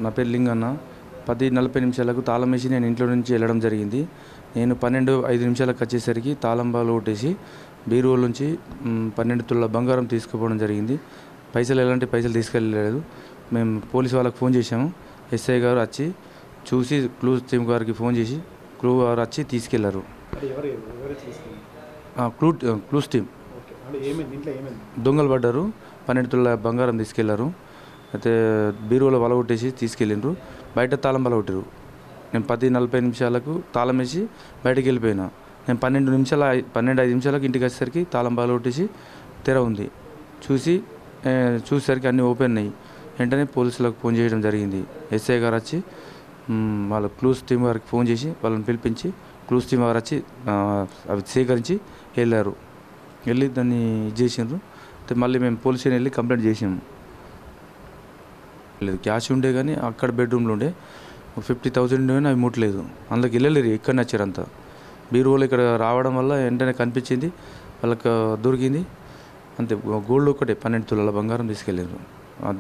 నా పేరు లింగన్న. 10:40 తాళం వేసి నేను ఇంట్లో నుంచి వెళ్ళడం జరిగింది. నేను 12:05 వచ్చేసరికి తాళం బాలు కొట్టేసి బీరువాల నుంచి 12 తులాల బంగారం తీసుకుపోవడం జరిగింది. ఎలాంటి పైసలు తీసుకెళ్ళలేదు. మేము పోలీసు వాళ్ళకి ఫోన్ చేశాము. ఎస్ఐ గారు వచ్చి చూసి క్లూస్ టీమ్ గారికి ఫోన్ చేసి క్లూ గారు వచ్చి తీసుకెళ్లారు. క్లూస్ టీమ్ దొంగలు పడ్డారు. 12 తులాల బంగారం తీసుకెళ్లారు. అయితే బీరువాలో వలగొట్టేసి తీసుకెళ్ళిండ్రు. బయట తాళం బలగొట్టారు. నేను 10:40 తాళం వేసి బయటకు వెళ్ళిపోయినా. నేను 12:05 ఇంటికి వచ్చేసరికి తాళం బలగొట్టేసి తెర ఉంది. చూసేసరికి అన్నీ ఓపెన్ అయ్యి వెంటనే పోలీసులకు ఫోన్ చేయడం జరిగింది. ఎస్ఐ గారు వచ్చి వాళ్ళ క్లూస్ టీమ్ గారికి ఫోన్ చేసి వాళ్ళని పిలిపించి క్లూస్ టీమ్ గారు వచ్చి అవి సేకరించి వెళ్ళి దాన్ని ఇది చేసిండ్రు. మళ్ళీ మేము పోలీస్ స్టేషన్ వెళ్ళి కంప్లైంట్ చేసాము. లేదు క్యాష్ ఉండే కానీ అక్కడ బెడ్రూమ్లో ఉండే 50,000 ఉండే కానీ అవి ముట్టలేదు. అందులోకి వెళ్ళలేరు. ఎక్కడ నచ్చారు అంతా బీరువాలో ఇక్కడ రావడం వల్ల వెంటనే కనిపించింది. వాళ్ళకి దొరికింది. అంతే గోల్డ్ ఒకటే 12 తులాల బంగారం తీసుకెళ్ళారు.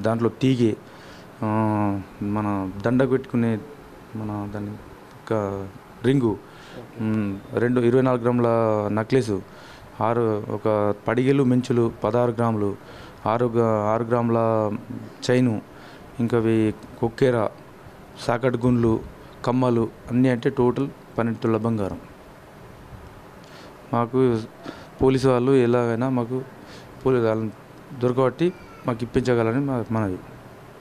దాంట్లో తీగే మన దండకు పెట్టుకునే దాని ఒక రింగు, 24 గ్రాముల నెక్లెస్, ఒక పడిగెలు మెంచులు 16 గ్రాములు, 6 గ్రాముల చైను, ఇంకా కొక్కేర, సాకట్ గుండ్లు, కమ్మలు అన్నీ అంటే టోటల్ 12 తులాల బంగారం. మాకు పోలీసు వాళ్ళు ఎలాగైనా మాకు వాళ్ళని దొరకబట్టి మాకు ఇప్పించగలని మనది.